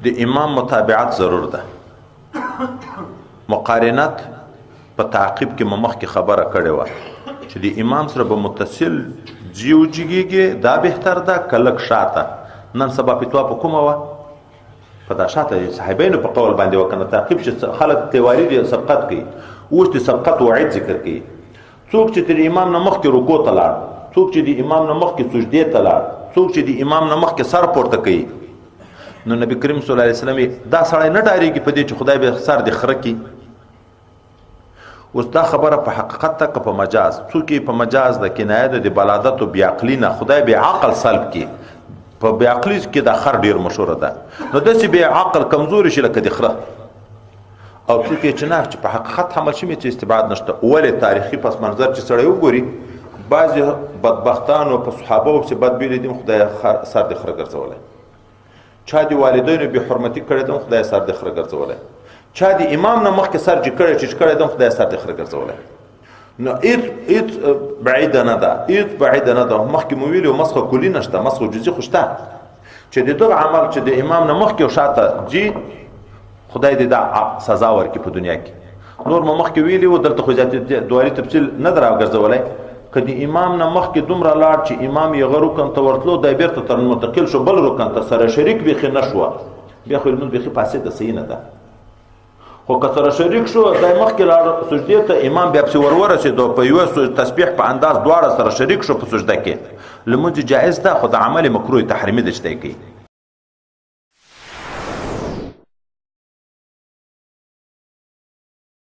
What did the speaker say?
د امام متابعت ضرور ده. مقارنت په تعقیب کې مخکې خبره کړې وه چې د امام سره به متصل جیو جګیږي، دا بهتر ده که لږ شاته. نن سبا فتوا په کومه وه؟ په دا شاته صحابینو په قول باندې وه که نه تعقیب چې خلک تیواري دي سبقت کوي. اوس د سبقت وعید ذکر کوي. څوک چې د امام نه مخکې رکوع ته لاړ، څوک چې د امام نه مخکې سجدې ته لاړ، څوک چې د امام نه مخکې سر پورته کوي، نو نبی کریم صلی الله علیه وسلم دا سړی نه ډارېږي په دې چې خدای به سر د خره کړي. اوس دا خبره په حقیقت ته که په مجاز، څوک په مجاز د کنایه ده د بلادت و بیعقلي نه خدای به عقل سلب کړي. په بیعقلي کې دا خر ډېر مشهوره ده، نو داسې بې عقل کمزوري شي لکه د خره. او څوک چې نه چې په حقیقت حمل شوي چې استبعاد نشته. ولې تاریخي پس منظر چې سړی وګوري، بعضې بدبختانو په صحابو پسې بدبیلې دي، خدای سر د خره ګرځولی. چا د والدینو بې حرمتي کړې ده، خدای سر د خره ګرځولی. چا د امام نه مخکې سر چې کړی ده، خدای سر د خره ګرځولی. نو هېڅ بعیده نه ده، هېڅ بعیده نه ده. مخکې مو ویلي مسخه کلي نشته، مسخه جزي خو شته چې د دغه عمل چې د امام نه مخکې او شاته جي، خدای دې دا سزا ورکړي په دنیا کې. نور مو مخکې ویلي و، دلته خو دواري تفصیل نه ده راګرځولی. که د امام نه مخکې دومره لاړ چې امام یې رکن ته ورتلو، دی بېرته تر منتقل شو بل رکن ته، سره شریک بیخي نه شوه، بیا خو لمونځ بیخي فاسده صحیح نه ده. خو که سره شریک شو، دی مخکې لاړ سجدې ته، امام بیا پسې ورورسېدو، په یوه تسبیح په انداز دواړه سره شریک شو په سجده کې، لمونځ جایز ده، خو د عمل مکروه تحریمي ده چې دی کوي.